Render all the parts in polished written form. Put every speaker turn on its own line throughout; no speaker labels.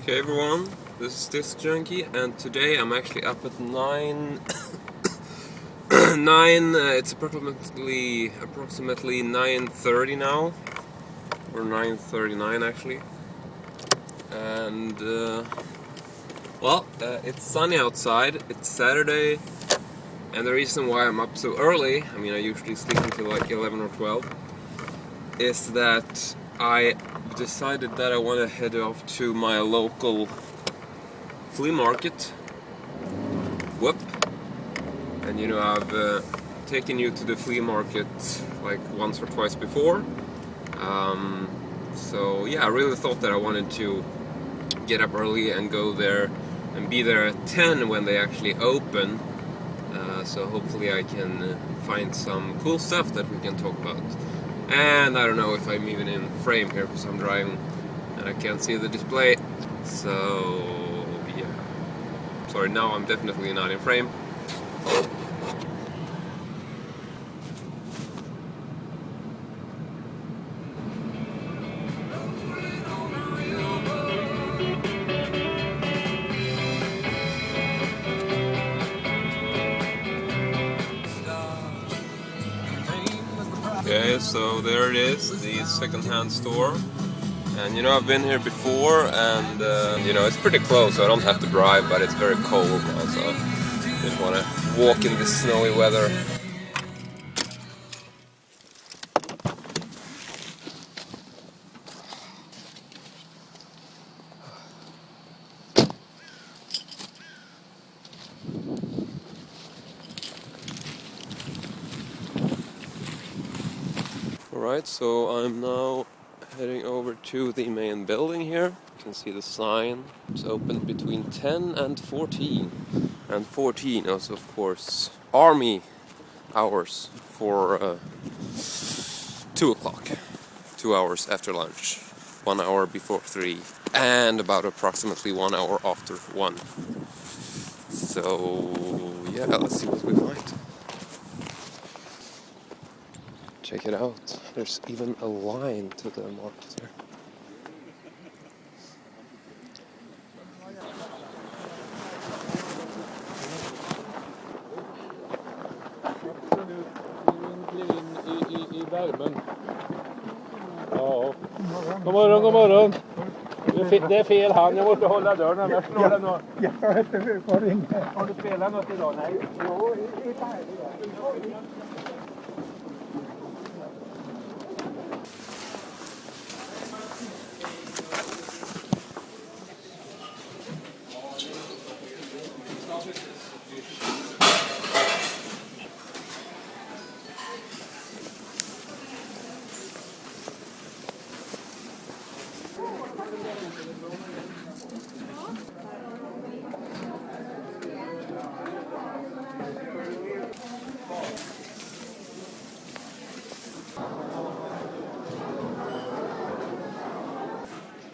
Okay everyone, this is Disc Junkie, and today I'm actually up at 9 it's approximately 9:30 now, or 9:39 actually, and it's sunny outside, it's Saturday, and the reason why I'm up so early, I mean I usually sleep until like 11 or 12, is that I decided that I want to head off to my local flea market. Whoop. And you know, I've taken you to the flea market like once or twice before. So yeah, I really thought that I wanted to get up early and go there and be there at 10 when they actually open. So hopefully I can find some cool stuff that we can talk about. And I don't know if I'm even in frame here because I'm driving and I can't see the display. So yeah, sorry, now I'm definitely not in frame. Okay, so there it is, the second-hand store. And you know, I've been here before, and you know, it's pretty close, so I don't have to drive, but it's very cold now, so I just want to walk in this snowy weather. Alright, so I'm now heading over to the main building here. You can see the sign. It's open between 10 and 14. And 14 is, of course, army hours for 2 o'clock. 2 hours after lunch. 1 hour before 3. And about approximately 1 hour after 1. So, yeah, let's see what we find. Check it out. There's even a line to the market here.
I värmen. Ja. God morgon, god morgon. Det är fel hand, jag måste hålla dörren annars slår den något. Har du spelat något idag? Nej. Jo, i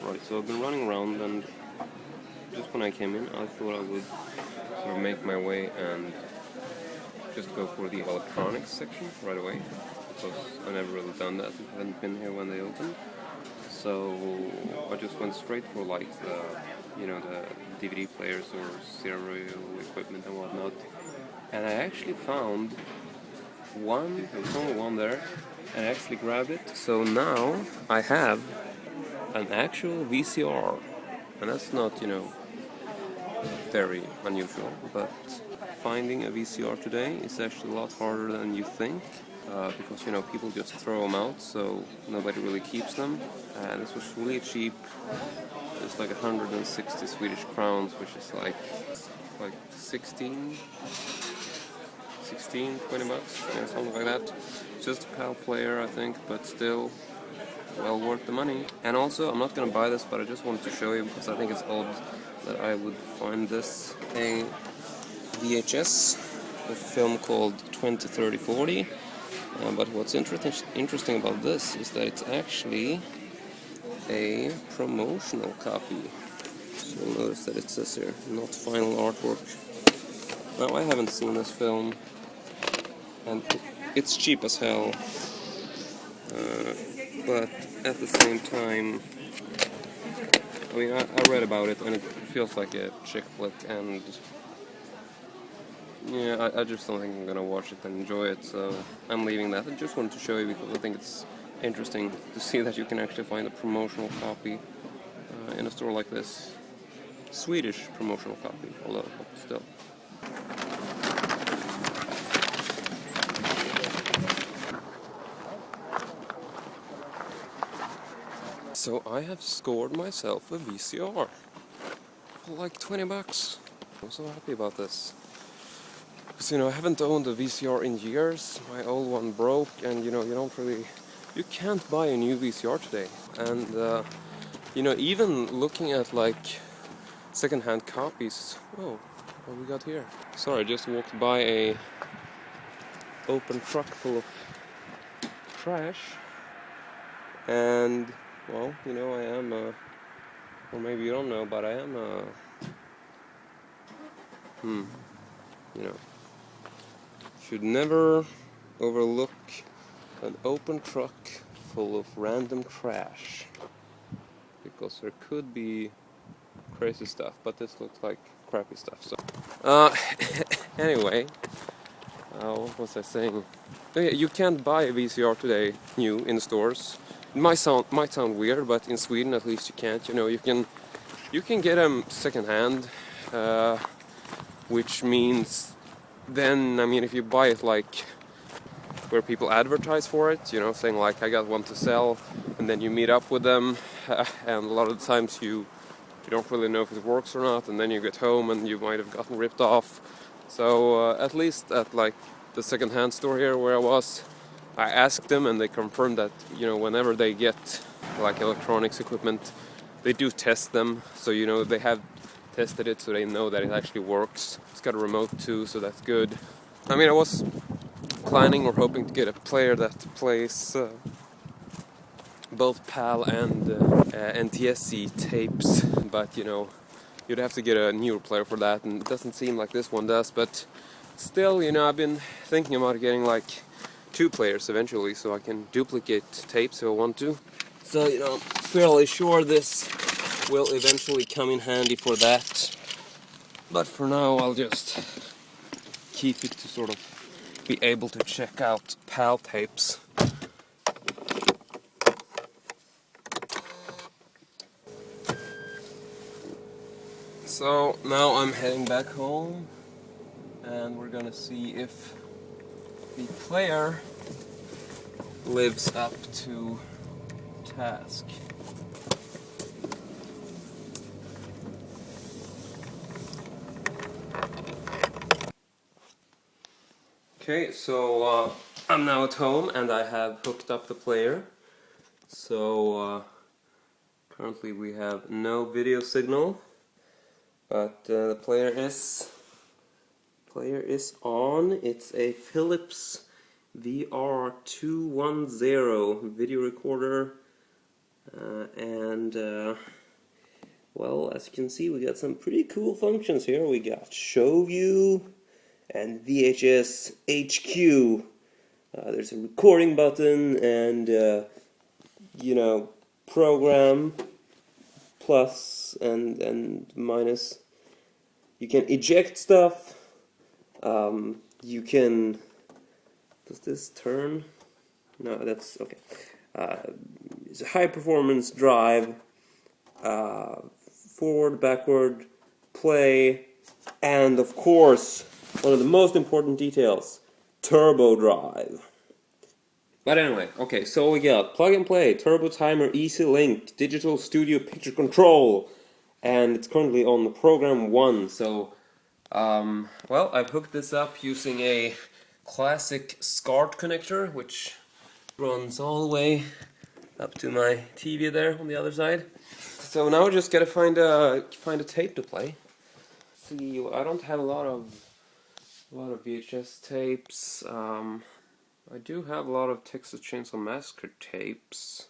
Right, so I've been running around, and just when I came in, I thought I would sort of make my way and just go for the electronics section right away, because I've never really done that. I haven't been here when they opened, so I just went straight for like the, you know, the DVD players or stereo equipment and whatnot. And I actually found one. There was only one there, and I actually grabbed it. So now I have an actual VCR, and that's not, you know, very unusual, but finding a VCR today is actually a lot harder than you think, because, you know, people just throw them out, so nobody really keeps them. And this was really cheap. It's like 160 Swedish crowns, which is like 20 bucks, yeah, something like that. Just a PAL player, I think, but still well worth the money. And also, I'm not gonna buy this, but I just wanted to show you because I think it's odd that I would find this. A VHS, a film called 20, 30, 40. But what's interesting about this is that it's actually a promotional copy. So you'll notice that it says here, not final artwork. Now, I haven't seen this film, and it's cheap as hell. But at the same time, I mean, I read about it, and it feels like a chick flick, and yeah, I just don't think I'm gonna watch it and enjoy it, so I'm leaving that. I just wanted to show you because I think it's interesting to see that you can actually find a promotional copy in a store like this. Swedish promotional copy, although still. So I have scored myself a VCR for like 20 bucks. I'm so happy about this. Because, you know, I haven't owned a VCR in years. My old one broke, and, you know, you can't buy a new VCR today. And, you know, even looking at, like, second-hand copies. Oh, what we got here? Sorry, I just walked by a open truck full of trash. And, well, you know, I am or maybe you don't know, but I am you know, should never overlook an open truck full of random trash, because there could be crazy stuff, but this looks like crappy stuff. So, anyway, what was I saying? Oh, yeah, you can't buy a VCR today new in stores. It might sound weird, but in Sweden at least you can't. You know, you can get them second hand, which means then, I mean, if you buy it like where people advertise for it, you know, saying like I got one to sell, and then you meet up with them, and a lot of the times you don't really know if it works or not, and then you get home and you might have gotten ripped off. So at least at like the second-hand store here where I was, I asked them and they confirmed that, you know, whenever they get like electronics equipment, they do test them, so you know they have tested it, so they know that it actually works. It's got a remote too, so that's good. I mean, I was planning or hoping to get a player that plays both PAL and NTSC tapes, but you know, you'd have to get a newer player for that, and it doesn't seem like this one does. But still, you know, I've been thinking about getting like 2 players eventually, so I can duplicate tapes if I want to. So, you know, I'm fairly sure this will eventually come in handy for that. But for now, I'll just keep it to sort of be able to check out PAL tapes. So now I'm heading back home, and we're gonna see if the player lives up to task. Okay, so I'm now at home and I have hooked up the player. So currently we have no video signal, but the player is on. It's a Philips VR210 video recorder, and well, as you can see, we got some pretty cool functions here. We got show view and VHS HQ. There's a recording button and you know, program plus and minus. You can eject stuff. You can. Does this turn? No, that's okay. It's a high performance drive. Forward, backward, play, and of course, one of the most important details, turbo drive. But anyway, okay, so we got plug and play, turbo timer, easy link, digital studio picture control, and it's currently on the program 1. So, well, I've hooked this up using a classic SCART connector, which runs all the way up to my TV there on the other side. So now I just gotta find a tape to play. See, I don't have a lot of VHS tapes. I do have a lot of Texas Chainsaw Massacre tapes,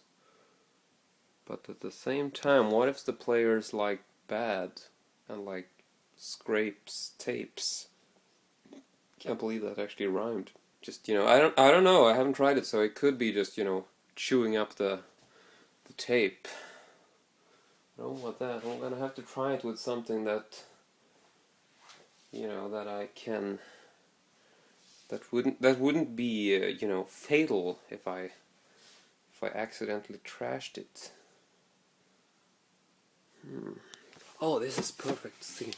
but at the same time, what if the player's like bad and like scrapes tapes? Can't believe that actually rhymed. Just, you know, I don't know. I haven't tried it, so it could be just, you know, chewing up the tape. I don't want that. I'm gonna have to try it with something that, you know, that I can. That wouldn't be you know, fatal if I accidentally trashed it. Oh, this is perfect. See,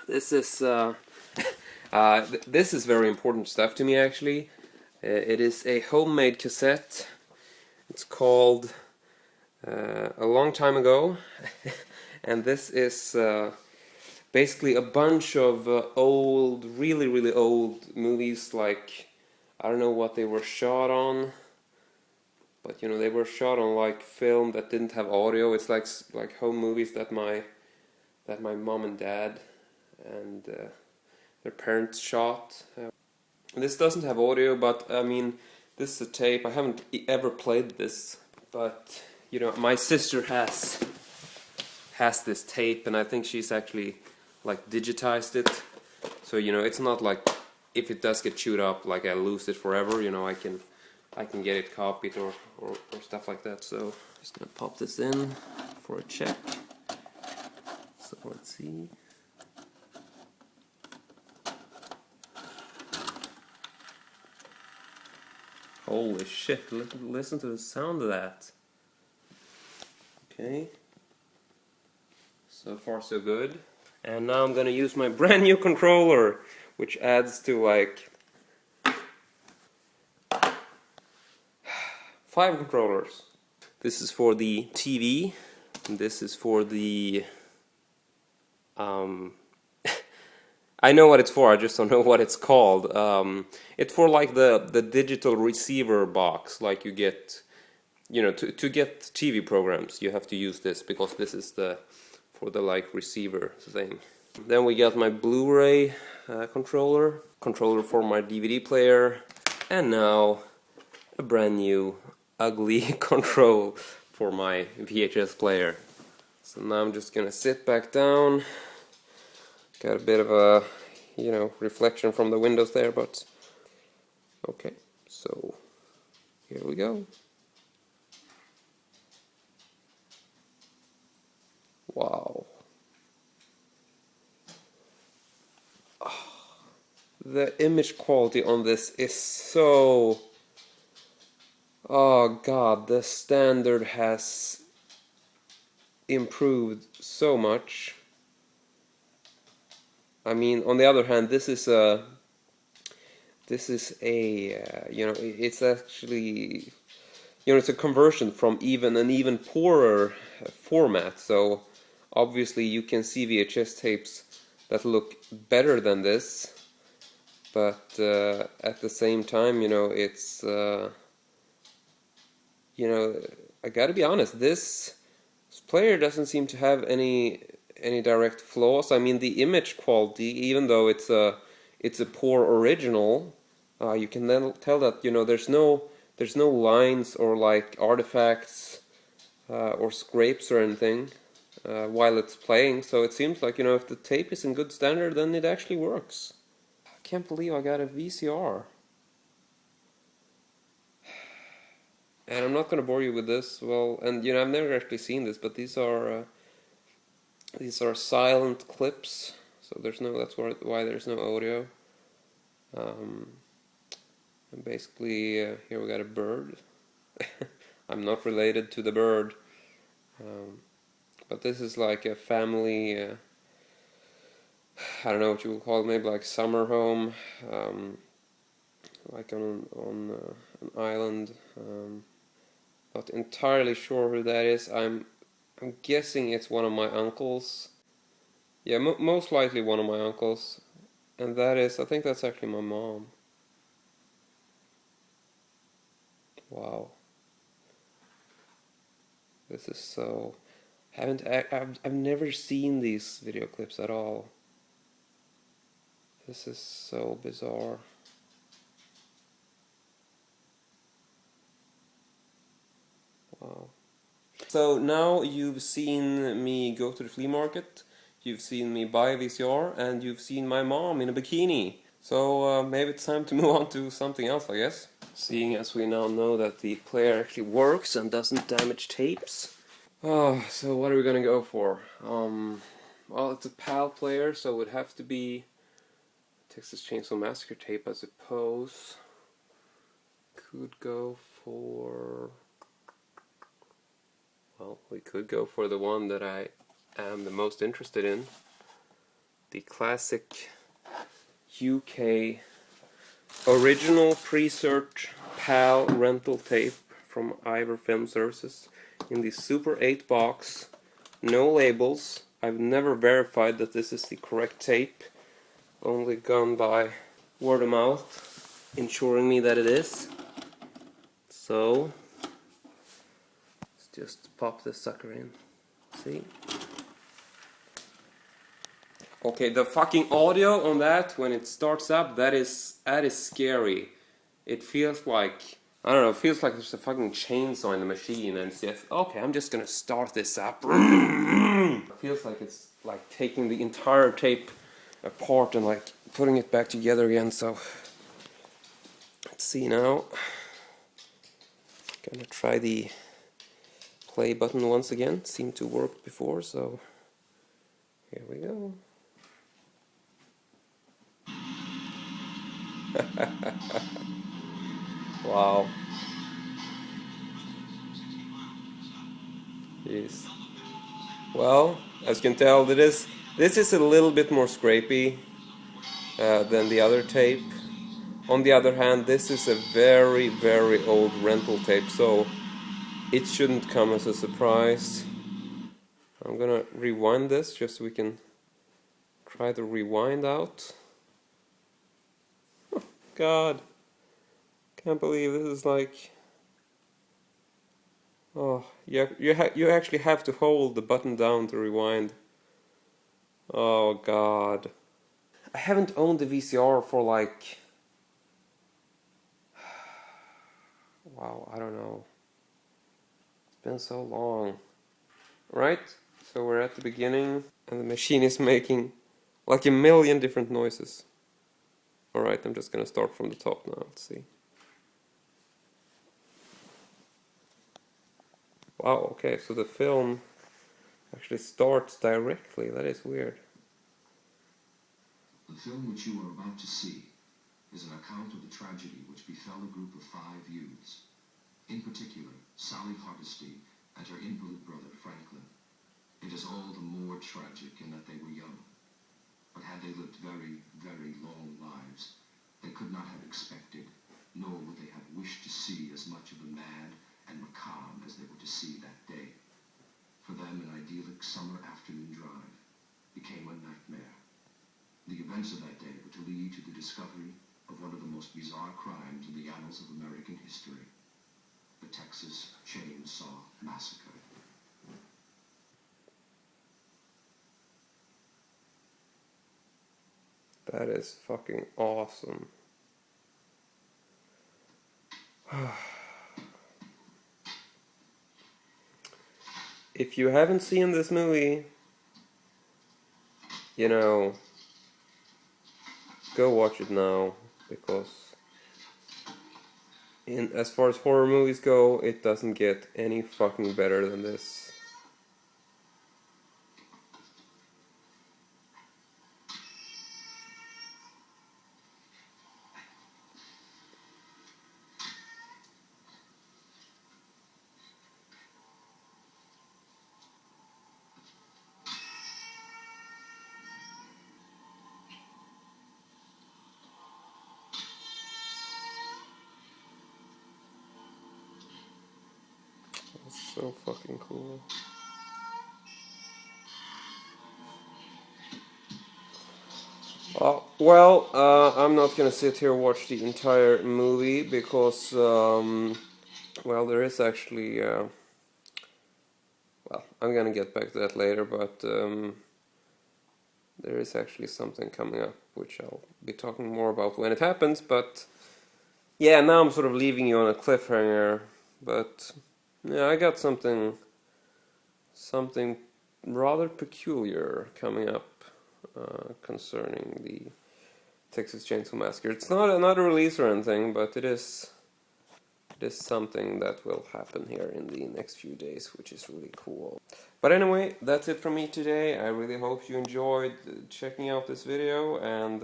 this is this is very important stuff to me actually. It is a homemade cassette. It's called A Long Time Ago, and this is basically a bunch of old, really old movies. Like, I don't know what they were shot on, but you know, they were shot on like film that didn't have audio. It's like home movies that my mom and dad and their parents shot. This doesn't have audio, but I mean, this is a tape. I haven't ever played this, but you know, my sister has this tape, and I think she's actually like digitized it. So you know, it's not like if it does get chewed up, like I lose it forever. You know, I can get it copied or stuff like that. So just gonna pop this in for a check. So let's see. Holy shit, listen to the sound of that. Okay. So far so good. And now I'm gonna use my brand new controller, which adds to like 5 controllers. This is for the TV, and this is for the I know what it's for, I just don't know what it's called. It's for like the digital receiver box, like you get, you know, to get TV programs, you have to use this because this is for the like receiver thing. Then we got my Blu-ray controller for my DVD player, and now a brand new ugly control for my VHS player. So now I'm just gonna sit back down. Got a bit of a, you know, reflection from the windows there, but okay, so here we go. Wow. Oh, the image quality on this is so... Oh god, the standard has improved so much. I mean, on the other hand, this is a you know, it's actually, you know, it's a conversion from an even poorer format. So obviously you can see VHS tapes that look better than this, but at the same time, you know, it's you know, I gotta be honest, this player doesn't seem to have any direct flaws. I mean, the image quality, even though it's a poor original, you can then tell that, you know, there's no lines or like artifacts or scrapes or anything while it's playing. So it seems like, you know, if the tape is in good standard, then it actually works. I can't believe I got a VCR. And I'm not going to bore you with this. Well, and you know, I've never actually seen this, but these are silent clips, so there's no. That's why there's no audio. And basically, here we got a bird. I'm not related to the bird, but this is like a family. I don't know what you would call it. Maybe like summer home, like on an island. Not entirely sure who that is. I'm guessing it's one of my uncles. Yeah, most likely one of my uncles. And that is, I think that's actually my mom. Wow. This is so... I've never seen these video clips at all. This is so bizarre. Wow. So now you've seen me go to the flea market, you've seen me buy a VCR, and you've seen my mom in a bikini. So maybe it's time to move on to something else, I guess. Seeing as we now know that the player actually works and doesn't damage tapes. Oh, so what are we gonna go for? Well, it's a PAL player, so it would have to be Texas Chainsaw Massacre tape, I suppose. Could go for... Well, we could go for the one that I am the most interested in. The classic UK original pre-search PAL rental tape from Ivor Film Services in the Super 8 box. No labels. I've never verified that this is the correct tape. Only gone by word of mouth, ensuring me that it is. So, let's just pop this sucker in. See? Okay, the fucking audio on that when it starts up, that is scary. It feels like, I don't know, it feels like there's a fucking chainsaw in the machine and it's just, okay, I'm just gonna start this up. It feels like it's like taking the entire tape apart and like putting it back together again, so let's see now. Gonna try the play button once again. Seemed to work before, so here we go. Wow. Jeez. Well, as you can tell, this is a little bit more scrapey than the other tape. On the other hand, this is a very, very old rental tape, so it shouldn't come as a surprise. I'm gonna rewind this just so we can try to rewind out. Oh, God, can't believe this is like... Oh, you actually have to hold the button down to rewind. Oh, God. I haven't owned the VCR for like... Wow, I don't know. It's been so long. Right? So we're at the beginning and the machine is making like a million different noises. Alright, I'm just gonna start from the top now. Let's see. Wow, okay, so the film actually starts directly. That is weird.
The film which you are about to see is an account of the tragedy which befell a group of 5 youths. In particular, Sally Hardesty and her invalid brother Franklin. It is all the more tragic in that they were young. But had they lived very, very long lives, they could not have expected, nor would they have wished to see as much of the mad and macabre as they were to see that day. For them, an idyllic summer afternoon drive became a nightmare. The events of that day were to lead to the discovery of one of the most bizarre crimes in the annals of American history, the Texas Chainsaw Massacre.
That is fucking awesome. If you haven't seen this movie, you know, go watch it now, because as far as horror movies go, it doesn't get any fucking better than this. It's so fucking cool. I'm not gonna sit here and watch the entire movie because, well, there is actually, well, I'm gonna get back to that later, but there is actually something coming up which I'll be talking more about when it happens, but yeah, now I'm sort of leaving you on a cliffhanger, but yeah, I got something rather peculiar coming up concerning the Texas Chainsaw Massacre. It's not a release or anything, but it is it is something that will happen here in the next few days, which is really cool. But anyway, that's it from me today. I really hope you enjoyed checking out this video, and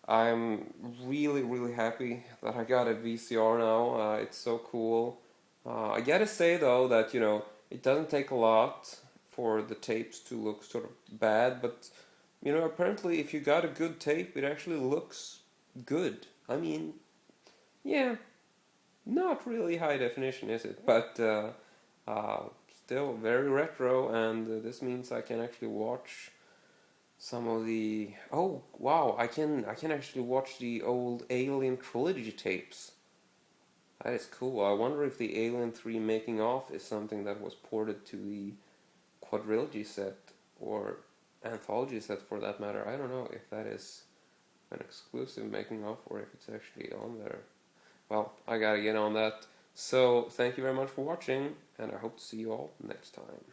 I'm really happy that I got a VCR now. It's so cool. I gotta say though that, you know, it doesn't take a lot for the tapes to look sort of bad, but you know, apparently if you got a good tape, it actually looks good. I mean, yeah, not really high definition, is it? But still very retro, and this means I can actually watch some of the... Oh, wow, I can actually watch the old Alien trilogy tapes. That is cool. I wonder if the Alien 3 making of is something that was ported to the quadrilogy set, or anthology set for that matter. I don't know if that is an exclusive making of or if it's actually on there. Well, I gotta get on that. So, thank you very much for watching, and I hope to see you all next time.